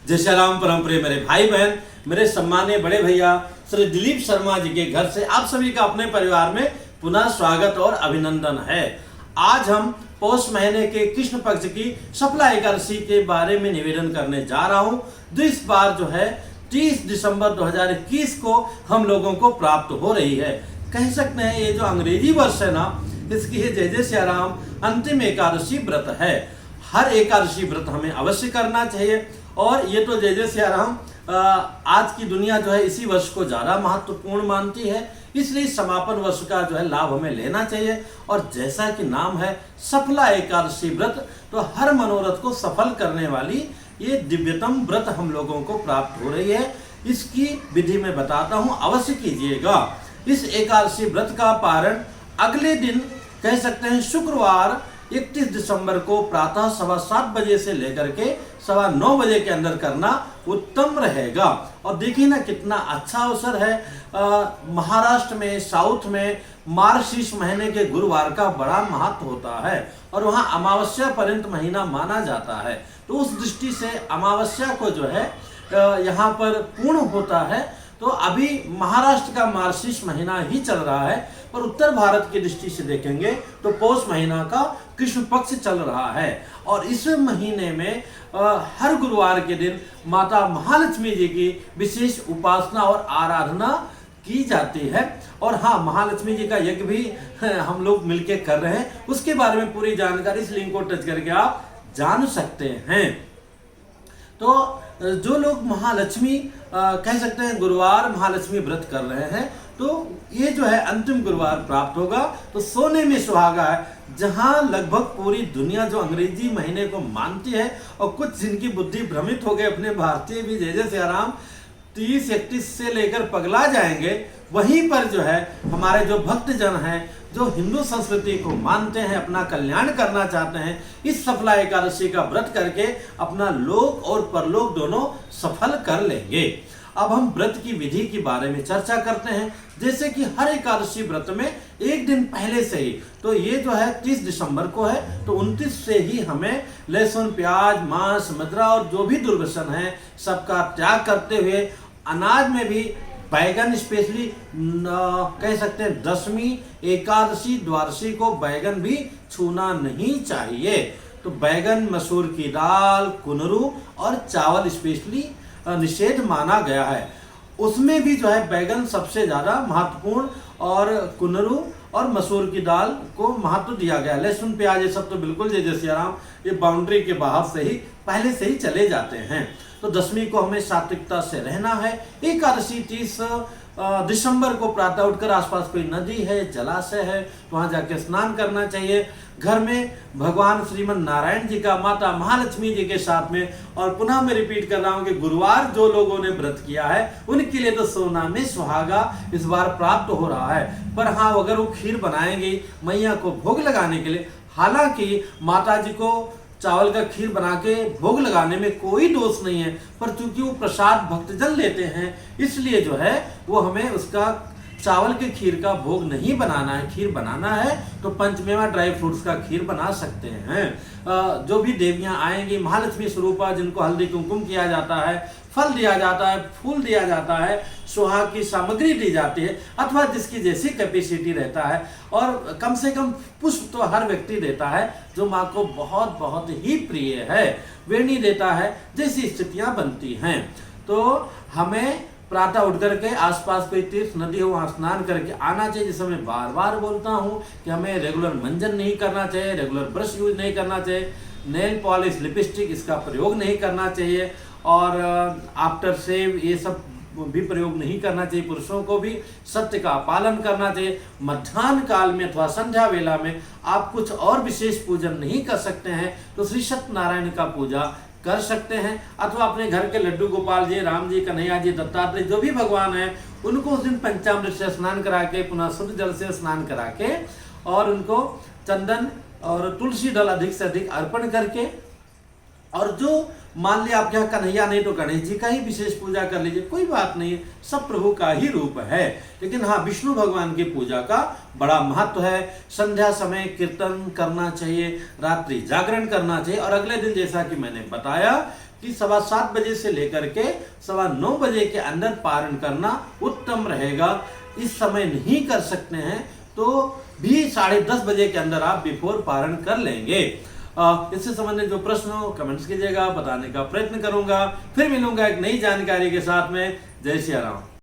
जय श्री राम। परम प्रिय मेरे भाई बहन, मेरे सम्मानीय बड़े भैया श्री दिलीप शर्मा जी के घर से आप सभी का अपने परिवार में पुनः स्वागत और अभिनंदन है। आज हम पौष महीने के कृष्ण पक्ष की सफला एकादशी के बारे में निवेदन करने जा रहा हूं, जो इस बार जो है 30 दिसंबर 2021 को हम लोगों को प्राप्त हो रही है। कह सकते हैं ये जो अंग्रेजी वर्ष है ना, इसकी जय जय श्री राम अंतिम एकादशी व्रत है। हर एकादशी व्रत हमें अवश्य करना चाहिए और ये तो जय जय श्री राम आज की दुनिया जो है इसी वर्ष को ज़्यादा महत्वपूर्ण मानती है, इसलिए समापन वर्ष का जो है लाभ हमें लेना चाहिए। और जैसा कि नाम है सफला एकादशी व्रत, तो हर मनोरथ को सफल करने वाली ये दिव्यतम व्रत हम लोगों को प्राप्त हो रही है। इसकी विधि मैं बताता हूँ, अवश्य कीजिएगा। इस एकादशी व्रत का पारण अगले दिन कह सकते हैं शुक्रवार 31 दिसंबर को प्रातः 7:15 बजे से लेकर के 9:15 बजे के अंदर करना उत्तम रहेगा। और देखिए ना कितना अच्छा अवसर है। महाराष्ट्र में, साउथ में मार्गशीर्ष महीने के गुरुवार का बड़ा महत्व होता है और वहाँ अमावस्या पर्यंत महीना माना जाता है। तो उस दृष्टि से अमावस्या को जो है यहाँ पर पूर्ण होता है। तो अभी महाराष्ट्र का मार्गशीर्ष महीना ही चल रहा है, पर उत्तर भारत की दृष्टि से देखेंगे तो पौष महीना का कृष्ण पक्ष चल रहा है। और इस महीने में हर गुरुवार के दिन माता महालक्ष्मी जी की विशेष उपासना और आराधना की जाती है। और हाँ, महालक्ष्मी जी का यज्ञ भी हम लोग मिलके कर रहे हैं। उसके बारे में पूरी जानकारी इस लिंक को टच करके आप जान सकते हैं। तो जो लोग महालक्ष्मी कह सकते हैं गुरुवार महालक्ष्मी व्रत कर रहे हैं, तो ये जो है अंतिम गुरुवार प्राप्त होगा। तो सोने में सुहागा है, जहां लगभग पूरी दुनिया जो अंग्रेजी महीने को मानती है और कुछ जिनकी बुद्धि भ्रमित हो गई, अपने भारतीय भी जय जय श्री राम 30-31 से लेकर पगला जाएंगे। वहीं पर जो है हमारे जो भक्तजन हैं, जो हिंदू संस्कृति को मानते हैं, अपना कल्याण करना चाहते हैं, इस सफला एकादशी का व्रत करके अपना लोक और परलोक दोनों सफल कर लेंगे। अब हम व्रत की विधि के बारे में चर्चा करते हैं। जैसे कि हर एकादशी व्रत में एक दिन पहले से ही, तो ये जो है 30 दिसंबर को है, तो 29 से ही हमें लहसुन, प्याज, मांस, मदिरा और जो भी दुर्व्यसन है सबका त्याग करते हुए अनाज में भी बैगन, स्पेशली कह सकते हैं दशमी, एकादशी, द्वादशी को बैगन भी छूना नहीं चाहिए। तो बैगन, मसूर की दाल, कुनरू और चावल स्पेशली निषेध माना गया है। उसमें भी जो है बैगन सबसे ज़्यादा महत्वपूर्ण और कुनरू और मसूर की दाल को महत्व दिया गया। लहसुन, प्याज ये सब तो बिल्कुल जय जय श्री राम ये बाउंड्री के बाहर से ही पहले से ही चले जाते हैं। तो दशमी को हमें सात्विकता से रहना है। एकादशी 30 दिसंबर को प्रातः उठकर आसपास कोई नदी है, जलाशय है, तो वहाँ जाके स्नान करना चाहिए। घर में भगवान श्रीमन नारायण जी का, माता महालक्ष्मी जी के साथ में, और पुनः मैं रिपीट कर रहा हूँ कि गुरुवार जो लोगों ने व्रत किया है उनके लिए तो सोना में सुहागा इस बार प्राप्त हो रहा है। पर हाँ, अगर वो खीर बनाएंगे मैया को भोग लगाने के लिए, हालांकि माता जी को चावल का खीर बना के भोग लगाने में कोई दोष नहीं है, पर चूंकि वो प्रसाद भक्तजन लेते हैं इसलिए जो है वो हमें उसका चावल के खीर का भोग नहीं बनाना है। खीर बनाना है तो पंचमेवा ड्राई फ्रूट्स का खीर बना सकते हैं। जो भी देवियां आएंगी, महालक्ष्मी स्वरूपा, जिनको हल्दी कुमकुम किया जाता है, फल दिया जाता है, फूल दिया जाता है, सुहाग की सामग्री दी जाती है, अथवा जिसकी जैसी कैपेसिटी रहता है, और कम से कम पुष्प तो हर व्यक्ति देता है जो माँ को बहुत बहुत ही प्रिय है। वेणी देता है, जैसी स्थितियां बनती हैं। तो हमें प्रातः उठ करके आसपास कोई तीर्थ नदी हो वहाँ स्नान करके आना चाहिए। जिसे मैं बार बार बोलता हूँ कि हमें रेगुलर मंजन नहीं करना चाहिए, रेगुलर ब्रश यूज नहीं करना चाहिए, नेल पॉलिश, लिपस्टिक इसका प्रयोग नहीं करना चाहिए, और आफ्टर शेव ये सब भी प्रयोग नहीं करना चाहिए। पुरुषों को भी सत्य का पालन करना चाहिए। मध्याह्न काल में अथवा संध्या वेला में आप कुछ और विशेष पूजन नहीं कर सकते हैं, तो श्री सत्यनारायण का पूजा कर सकते हैं, अथवा अपने घर के लड्डू गोपाल जी, राम जी, कन्हैया जी, दत्तात्रेय जो भी भगवान हैं उनको उस दिन पंचामृत से स्नान करा के, पुनः शुद्ध जल से स्नान करा के, और उनको चंदन और तुलसी दल अधिक से अधिक अर्पण करके, और जो मान लिया आपके यहाँ कन्हैया नहीं तो गणेश जी का ही विशेष पूजा कर लीजिए, कोई बात नहीं है, सब प्रभु का ही रूप है। लेकिन हाँ, विष्णु भगवान की पूजा का बड़ा महत्व है। संध्या समय कीर्तन करना चाहिए, रात्रि जागरण करना चाहिए, और अगले दिन जैसा कि मैंने बताया कि 7:15 बजे से लेकर के 9:15 बजे के अंदर पारण करना उत्तम रहेगा। इस समय नहीं कर सकते हैं तो भी 10:30 बजे के अंदर आप बिफोर पारण कर लेंगे। इससे संबंधित जो प्रश्न हो कमेंट्स कीजिएगा, बताने का प्रयत्न करूंगा। फिर मिलूंगा एक नई जानकारी के साथ में। जय सिया राम।